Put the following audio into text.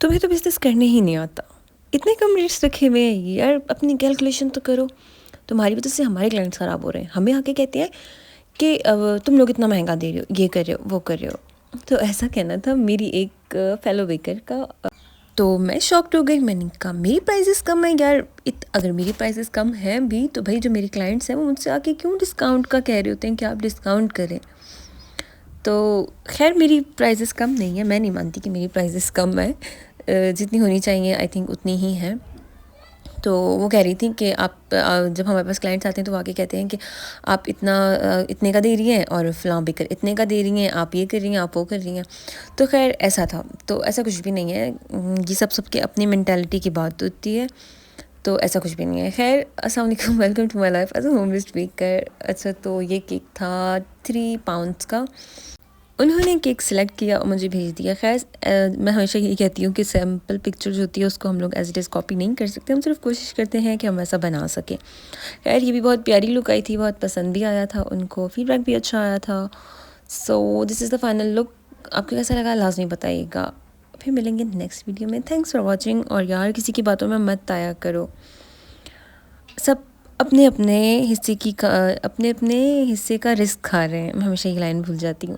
तुम्हें तो बिज़नेस करने ही नहीं आता, इतने कम रेट्स रखे हुए हैं यार, अपनी कैलकुलेशन तो करो। तुम्हारी वजह से हमारे क्लाइंट्स ख़राब हो रहे हैं, हमें आके कहते हैं कि तुम लोग इतना महंगा दे रहे हो, ये कर रहे हो, वो कर रहे हो। तो ऐसा कहना था मेरी एक फेलो बेकर का। तो मैं शॉक्ड हो गई, मैंने कहा मेरी प्राइसेस कम है यार। अगर मेरी प्राइसेस कम हैं भी तो भाई जो मेरे क्लाइंट्स हैं वो मुझसे आके क्यों डिस्काउंट का कह रहे होते हैं कि आप डिस्काउंट करें। तो खैर मेरी प्राइसेस कम नहीं है, मैं नहीं मानती कि मेरी प्राइसेस कम है, जितनी होनी चाहिए आई थिंक उतनी ही हैं। तो वो कह रही थी कि आप जब हमारे पास क्लाइंट्स आते हैं तो वो आके कहते हैं कि आप इतने का दे रही हैं और फ़लाँ बेकर इतने का दे रही हैं, आप ये कर रही हैं, आप वो कर रही हैं। तो खैर ऐसा था, तो ऐसा कुछ भी नहीं है। ये सबकी अपनी मेंटालिटी की बात होती है, तो ऐसा कुछ भी नहीं है। खैर अस्सलाम वालेकुम, welcome to my life as a home based baker. अच्छा, तो ये केक था 3 पाउंड्स का। उन्होंने केक सेलेक्ट किया और मुझे भेज दिया। खैर मैं हमेशा यही कहती हूँ कि सैम्पल पिक्चर जो होती है उसको हम लोग एज इट इज़ कॉपी नहीं कर सकते, हम सिर्फ कोशिश करते हैं कि हम ऐसा बना सकें। खैर ये भी बहुत प्यारी लुक आई थी, बहुत पसंद भी आया था उनको, फीडबैक भी अच्छा आया था। So this is the final look. आपको कैसा लगा लाजमी बताइएगा। फिर मिलेंगे नेक्स्ट वीडियो में। Thanks for watching. और यार किसी की बातों में मत आया करो, सब अपने अपने हिस्से का रिस्क खा रहे हैं। मैं हमेशा ये लाइन भूल जाती हूँ।